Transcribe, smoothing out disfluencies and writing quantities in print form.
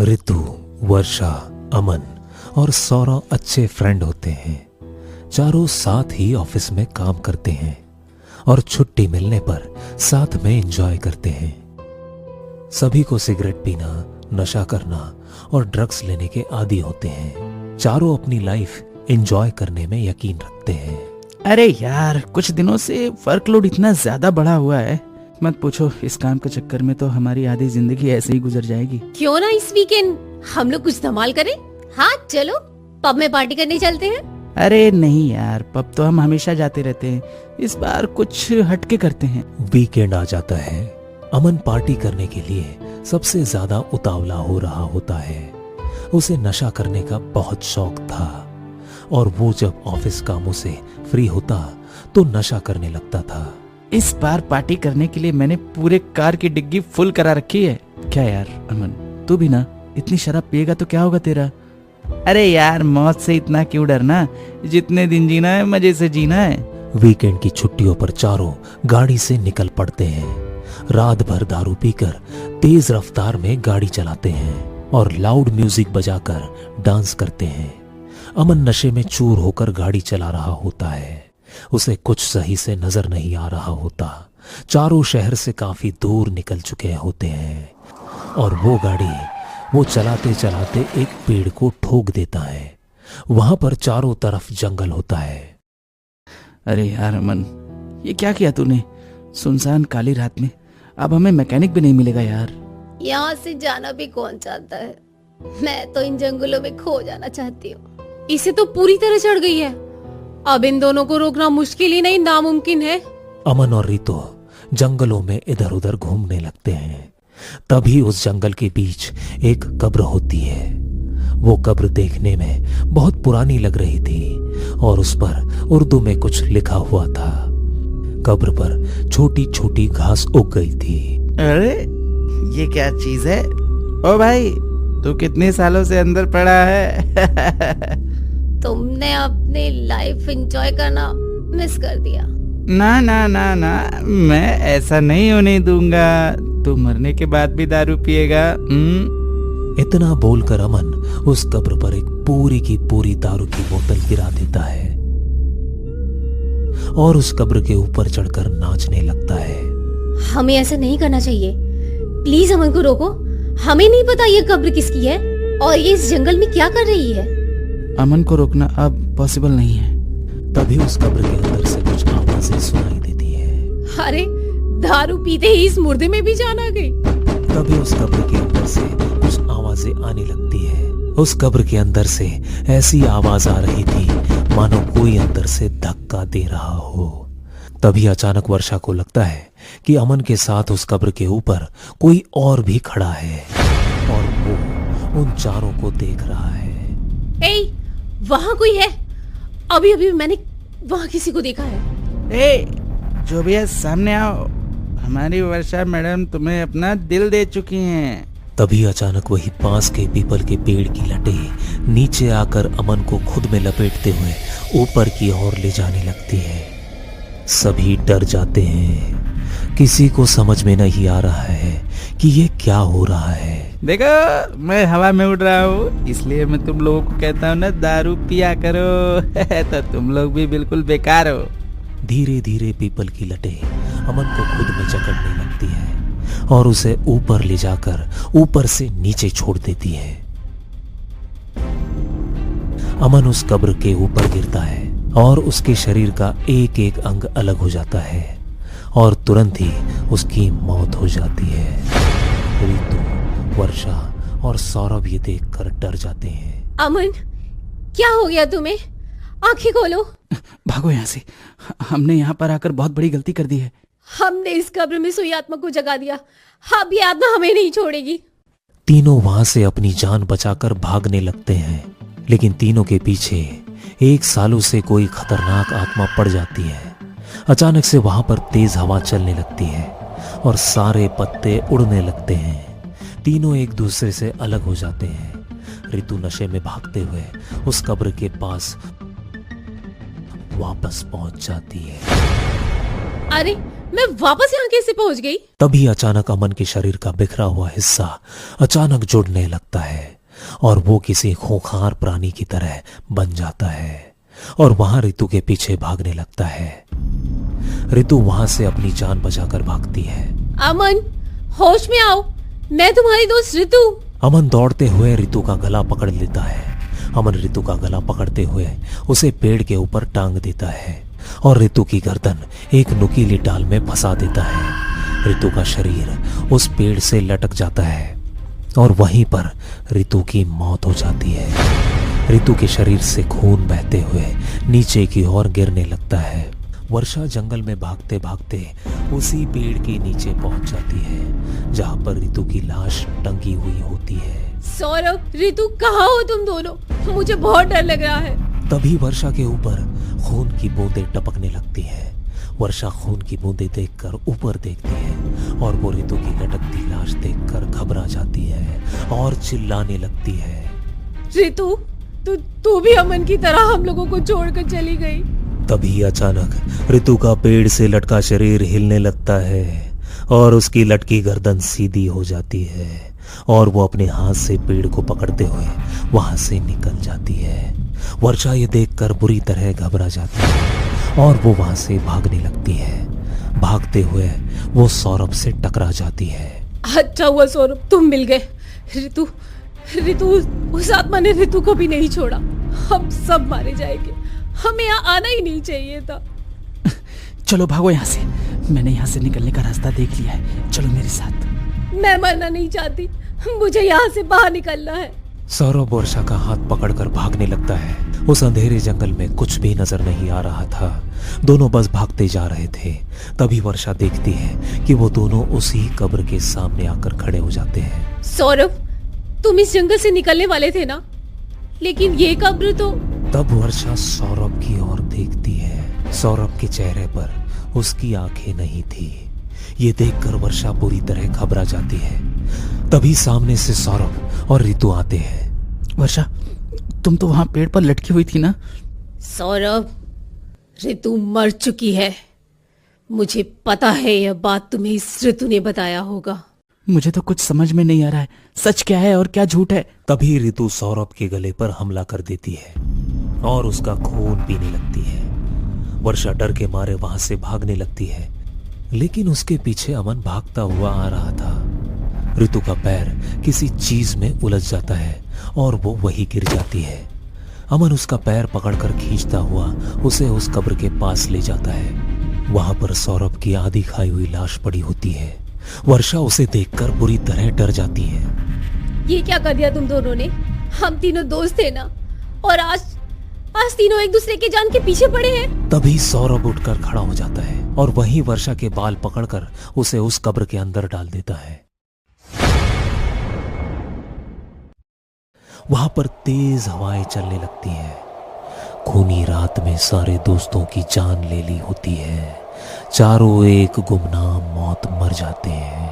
ऋतु, वर्षा, अमन और सौरव अच्छे फ्रेंड होते हैं। चारों साथ ही ऑफिस में काम करते हैं और छुट्टी मिलने पर साथ में एंजॉय करते हैं। सभी को सिगरेट पीना, नशा करना और ड्रग्स लेने के आदी होते हैं। चारों अपनी लाइफ एंजॉय करने में यकीन रखते हैं। अरे यार, कुछ दिनों से वर्कलोड इतना ज्यादा बढ़ा हुआ है, मत पूछो। इस काम के चक्कर में तो हमारी आधी जिंदगी ऐसे ही गुजर जाएगी। क्यों ना इस वीकेंड हम लोग कुछ धमाल करें? हाँ चलो, पब में पार्टी करने चलते हैं। अरे नहीं यार, पब तो हम हमेशा जाते रहते हैं, इस बार कुछ हटके करते हैं। वीकेंड आ जाता है। अमन पार्टी करने के लिए सबसे ज्यादा उतावला हो रहा होता है। उसे नशा करने का बहुत शौक था और वो जब ऑफिस कामों से फ्री होता तो नशा करने लगता था। इस बार पार्टी करने के लिए मैंने पूरे कार की डिग्गी फुल करा रखी है। क्या यार अमन, तू भी ना इतनी शराब पिएगा तो क्या होगा तेरा? अरे यार, मौत से इतना क्यों डरना, जितने दिन जीना है मजे से जीना है। वीकेंड की छुट्टियों पर चारों गाड़ी से निकल पड़ते हैं। रात भर दारू पीकर तेज रफ्तार में गाड़ी चलाते हैं और लाउड म्यूजिक बजाकर डांस करते हैं। अमन नशे में चूर होकर गाड़ी चला रहा होता है। उसे कुछ सही से नजर नहीं आ रहा होता। चारों शहर से काफी दूर निकल चुके होते हैं और वो चलाते चलाते एक पेड़ को ठोक देता है। वहां पर चारों तरफ जंगल होता है। अरे यार अमन, ये क्या किया तूने? सुनसान काली रात में अब हमें मैकेनिक भी नहीं मिलेगा यार। यहाँ से जाना भी कौन चाहता है? मैं तो इन जंगलों में खो जाना चाहती हूँ। इसे तो पूरी तरह चढ़ गई है। अब इन दोनों को रोकना मुश्किल ही नहीं नामुमकिन है। अमन और रितु जंगलों में इधर उधर घूमने लगते हैं। तभी उस जंगल के बीच एक कब्र होती है। वो कब्र देखने में बहुत पुरानी लग रही थी और उस पर उर्दू में कुछ लिखा हुआ था। कब्र पर छोटी छोटी घास उग गई थी। अरे ये क्या चीज है? ओ भाई, तू कितने सालों से अंदर पड़ा है? तुमने अपनी लाइफ एंजॉय करना मिस कर दिया। ना ना ना ना, मैं ऐसा नहीं होने दूंगा। तू मरने के बाद भी दारू पिएगा? इतना बोलकर अमन उस कब्र पर एक पूरी की पूरी दारू की बोतल गिरा देता है और उस कब्र के ऊपर चढ़कर नाचने लगता है। हमें ऐसा नहीं करना चाहिए। प्लीज अमन को रोको। हमें नहीं पता ये कब्र किसकी है और ये इस जंगल में क्या कर रही है। अमन को रोकना अब पॉसिबल नहीं है। तभी उस कब्र के अंदर से कुछ आवाजें सुनाई देती है। अरे दारू पीते ही इस मुर्दे में भी जान आ गई। तभी उस कब्र के अंदर से कुछ आवाजें आने लगती है। उस कब्र के अंदर से ऐसी आवाज आ रही थी मानो कोई अंदर से धक्का दे रहा हो। तभी अचानक वर्षा को लगता है कि अमन के साथ उस कब्र के ऊपर कोई और भी खड़ा है और वो उन चारों को देख रहा है। ए, वहाँ कोई है। अभी अभी मैंने वहाँ किसी को देखा है। ए, जो भी है सामने आओ। हमारी वर्षा मैडम तुम्हें अपना दिल दे चुकी हैं। तभी अचानक वही पास के पीपल के पेड़ की लटें नीचे आकर अमन को खुद में लपेटते हुए ऊपर की ओर ले जाने लगती है। सभी डर जाते हैं। किसी को समझ में नहीं आ रहा है कि ये क्या हो रहा है। देखो, मैं हवा में उड़ रहा हूँ, इसलिए मैं तुम लोगों को कहता हूँ ना, दारू पिया करो। तो तुम लोग भी बिल्कुल बेकार हो। धीरे धीरे पीपल की लटें अमन को खुद में जकड़ने लगती है और उसे ऊपर ले जाकर ऊपर से नीचे छोड़ देती है। अमन उस कब्र के ऊपर गिरता है और उसके शरीर का एक एक अंग अलग हो जाता है और तुरंत ही उसकी मौत हो जाती है। ऋतु, वर्षा और सौरभ ये देखकर डर जाते हैं। अमन, क्या हो गया तुम्हें? आंखें खोलो। भागो यहाँ से। हमने यहाँ पर आकर बहुत बड़ी गलती कर दी है। हमने इस कब्र में सोई आत्मा को जगा दिया। अब ये आत्मा हमें नहीं छोड़ेगी। तीनों वहां से अपनी जान बचाकर भागने लगते हैं, लेकिन तीनों के पीछे एक सालों से कोई खतरनाक आत्मा पड़ जाती है। अचानक से वहां पर तेज हवा चलने लगती है और सारे पत्ते उड़ने लगते हैं। तीनों एक दूसरे से अलग हो जाते हैं। ऋतु नशे में भागते हुए उस कब्र के पास वापस पहुंच जाती है। अरे मैं वापस यहाँ कैसे पहुंच गई? तभी अचानक अमन के शरीर का बिखरा हुआ हिस्सा अचानक जुड़ने लगता है और वो किसी खूंखार प्राणी की तरह बन जाता है और वहां रितु के पीछे भागने लगता है। रितु वहां से अपनी जान बचाकर भागती है। अमन, होश में आओ, मैं तुम्हारी दोस्त रितु। अमन दौड़ते हुए रितु का गला पकड़ लेता है। अमन रितु का गला पकड़ते हुए उसे पेड़ के ऊपर टांग देता है और रितु की गर्दन एक नुकीली डाल में फंसा देता है। रितु का शरीर उस पेड़ से लटक जाता है और वहीं पर रितु की मौत हो जाती है। रितु के शरीर से खून बहते हुए नीचे की ओर गिरने लगता है। वर्षा जंगल में भागते भागते उसी पेड़ के नीचे पहुंच जाती है जहां पर रितु की लाश टंगी हुई होती है। सौरभ, रितु, कहाँ हो तुम दोनों? मुझे बहुत डर लग रहा है। तभी वर्षा के ऊपर खून की बूंदें टपकने लगती है। वर्षा खून की बूंदें देखकर ऊपर देखती है और वो रितु की लटकती लाश देखकर घबरा जाती है और चिल्लाने लगती है। रितु, तू भी अमन की तरह हम लोगों को छोड़कर चली गई। तभी अचानक रितु का पेड़ से लटका शरीर हिलने लगता है और उसकी लटकी गर्दन सीधी हो जाती है और वो अपने हाथ से पेड़ को पकड़ते हुए वहां से निकल जाती है। वर्षा ये देखकर बुरी तरह घबरा जाती है और वो वहां से भागने लगती है। भागते हुए वो सौरभ से टकरा जाती है। अच्छा हुआ सौरभ, तुम मिल गए। रितु, उस आत्मा ने रितु को भी नहीं छोड़ा। हम सब मारे जाएंगे। हमें यहाँ आना ही नहीं चाहिए था। चलो भागो यहाँ से, मैंने यहाँ से निकलने का रास्ता देख लिया है, चलो मेरे साथ। मैं मरना नहीं चाहती, मुझे यहाँ से बाहर निकलना है। सौरभ वर्षा का हाथ पकड़कर भागने लगता है। उस अंधेरे जंगल में कुछ भी नजर नहीं आ रहा था। दोनों बस भागते जा रहे थे। तभी वर्षा देखती है कि वो दोनों उसी कब्र के सामने आकर खड़े हो जाते हैं। सौरभ, तुम इस जंगल से निकलने वाले थे ना? लेकिन ये कब्र तो... तब वर्षा सौरभ की ओर देखती है। सौरभ के चेहरे पर उसकी आंखें नहीं थी। ये देखकर वर्षा बुरी तरह घबरा जाती है। तभी सामने से सौरभ और रितु आते हैं। वर्षा, तुम तो वहां पेड़ पर लटकी हुई थी ना? सौरभ, रितु मर चुकी है। मुझे पता है यह बात तुम्हें इस रितु ने बताया होगा। मुझे तो कुछ समझ में नहीं आ रहा है, सच क्या है और क्या झूठ है? तभी रितु सौरभ के गले पर हमला कर देती है और उसका खून पीने लगती है। वर्षा डर के मारे वहां से भागने लगती है, लेकिन उसके पीछे अमन भागता हुआ आ रहा था। रितु का पैर किसी चीज में उलझ जाता है और वो वहीं गिर जाती है। अमन उसका पैर पकड़कर खींचता हुआ उसे उस कब्र के पास ले जाता है। वहां पर सौरभ की आधी खाई हुई लाश पड़ी होती है। वर्षा उसे देखकर बुरी तरह डर जाती है। ये क्या कर दिया तुम दोनों ने? हम तीनों दोस्त थे ना, और आज तीनों एक दूसरे की जान के पीछे पड़े हैं। तभी सौरभ उठकर खड़ा हो जाता है और वहीं वर्षा के बाल पकड़कर उसे उस कब्र के अंदर डाल देता है। वहां पर तेज हवाएं चलने लगती हैं। खूनी रात में सारे दोस्तों की जान ले ली होती है। चारों एक गुमनाम मौत मर जाते हैं।